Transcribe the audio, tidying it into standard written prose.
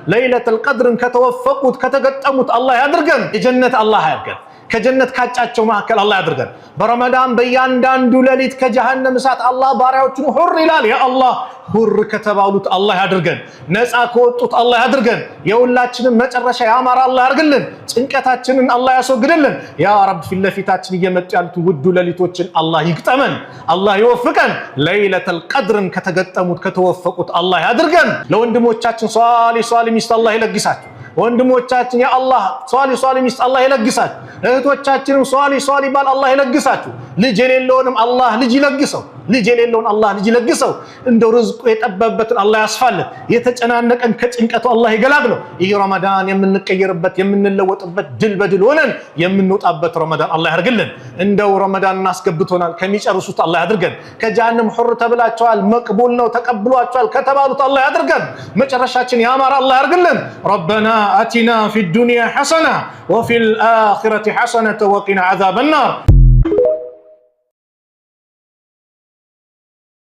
ለይለቱል ቀድርን ከተወፈቁት ከተገጠሙት አላህ ያድርገን። የጀነት አላህ ያድርገን። ከጀነት ካጫቸው መካከል አላህ ያድርገን። በረመዳን በእያንዳንዱ ሌሊት ከጀሃነም እሳት አላህ ባሪያዎቹን ሁር ይላል። ያ አላህ ሁር ከተባሉት አላህ ያድርገን። ነፃ ከወጡት አላህ ያድርገን። የሁላችንም መጨረሻ ያማረ አላህ ያድርግልን። ጭንቀታችንን አላህ ያስወግድልን። ያ ረብ ፊት ለፊታችን እየመጡ ያሉት ውዱ ሌሊቶችን አላህ ይግጠመን፣ አላህ ይወፍቀን። ለይለቱል ቀድርን ከተገጠሙት ከተወፈቁት አላህ ያድርገን። ለወንድሞቻችን ሷሊ ሚስት አላህ ይለግሳቸው። ወንድሞቻችን ያ አላህ ሷሊ ሚስት አላህ ይለግሳችሁ። እህቶቻችንም ሷሊ ባል አላህ ይለግሳችሁ። ልጅ የሌለውንም አላህ ልጅ ይለግሰው። ልጅ የሌለውን አላህ ልጅ ይለግሰው። እንደው ርዝቁ የጠበበትን አላህ ያስፋልን። የተጨናነቀን ከጭንቀቱ አላህ ይገላግለው። ይህ ረመዳን የምንቀየርበት የምንለወጥበት ድል በድል ሆነን የምንወጣበት ረመዳን አላህ ያድርግልን። እንደው ረመዳን አስገብቶናል ከሚጨርሱት አላህ ያድርገን። ከጀሃነም ሁር ተብላችኋል መቅቡል ነው ተቀብሏችኋል ከተባሉት አላህ ያድርገን። መጨረሻችን ያማረ አላህ ያድርግልን። ረበና አቲና ፊ ዱንያ ሐሰና ወፊል አኺረቲ ሐሰነተ ወቂና ዐዛበን ናር።